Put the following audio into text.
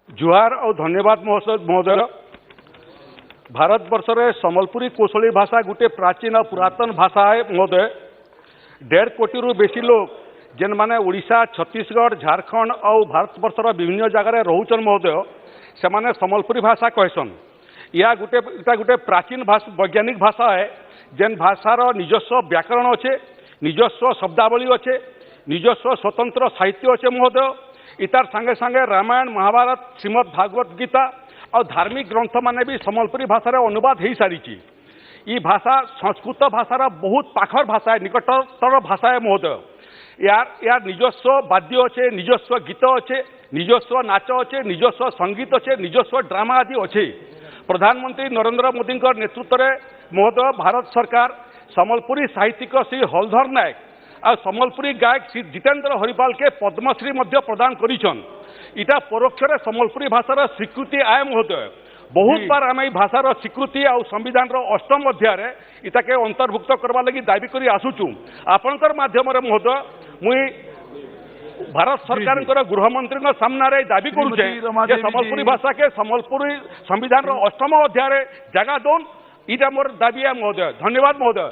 जुहार और धन्यवाद महोदय। भारत वर्ष रे संबलपुरी कौशली भाषा गोटे प्राचीन और पुरातन भाषा है महोदय। 1.5 कोटी रु बेसी लोग जेन माने ओडिशा, छत्तीसगढ़, झारखंड और भारत वर्षर विभिन्न जगह रोचन महोदय, से माने संबलपुरी भाषा कहसन। या गोटे प्राचीन भाषा, वैज्ञानिक भाषा है जेन भाषार निजस्व व्याकरण अच्छे, निजस्व शब्दावली अच्छे, निजस्व स्वतंत्र साहित्य अच्छे महोदय। इतार संगे संगे रामायण, महाभारत, श्रीमद भागवत गीता और धार्मिक ग्रंथ माने भी संबलपुरी भाषा अनुवाद हो सारी। ये भाषा संस्कृत भाषार बहुत पाखर भाषा है, निकटतर भाषा है महोदय। यार निजस्व वाद्य अच्छे, निजस्व गीत अच्छे, निजस्व नाच अच्छे, निजस्व संगीत अच्छे, निजस्व ड्रामा आदि अच्छे। प्रधानमंत्री नरेंद्र मोदी नेतृत्व में महोदय भारत सरकार संबलपुरी साहित्यिक श्री हलधर नायक और संबलपुरी गायक श्री जितेंद्र हरिपाल के पद्मश्री प्रदान करिछन। इटा परोक्ष संबलपुरी भाषार स्वीकृति आए महोदय। बहुत बार आम भाषार स्वीकृति और संविधान 8म अध्याय इटाके अंतर्भुक्त करवा लगी दाबी करी आसुचु। आपणकर माध्यम महोदय मुई भारत सरकार गृहमंत्री सामने दाबी करुचे संबलपुरी भाषा के संबलपुरी संविधान 8म अध्याय जगह दौन। इटा मोर दाबी है महोदय। धन्यवाद महोदय।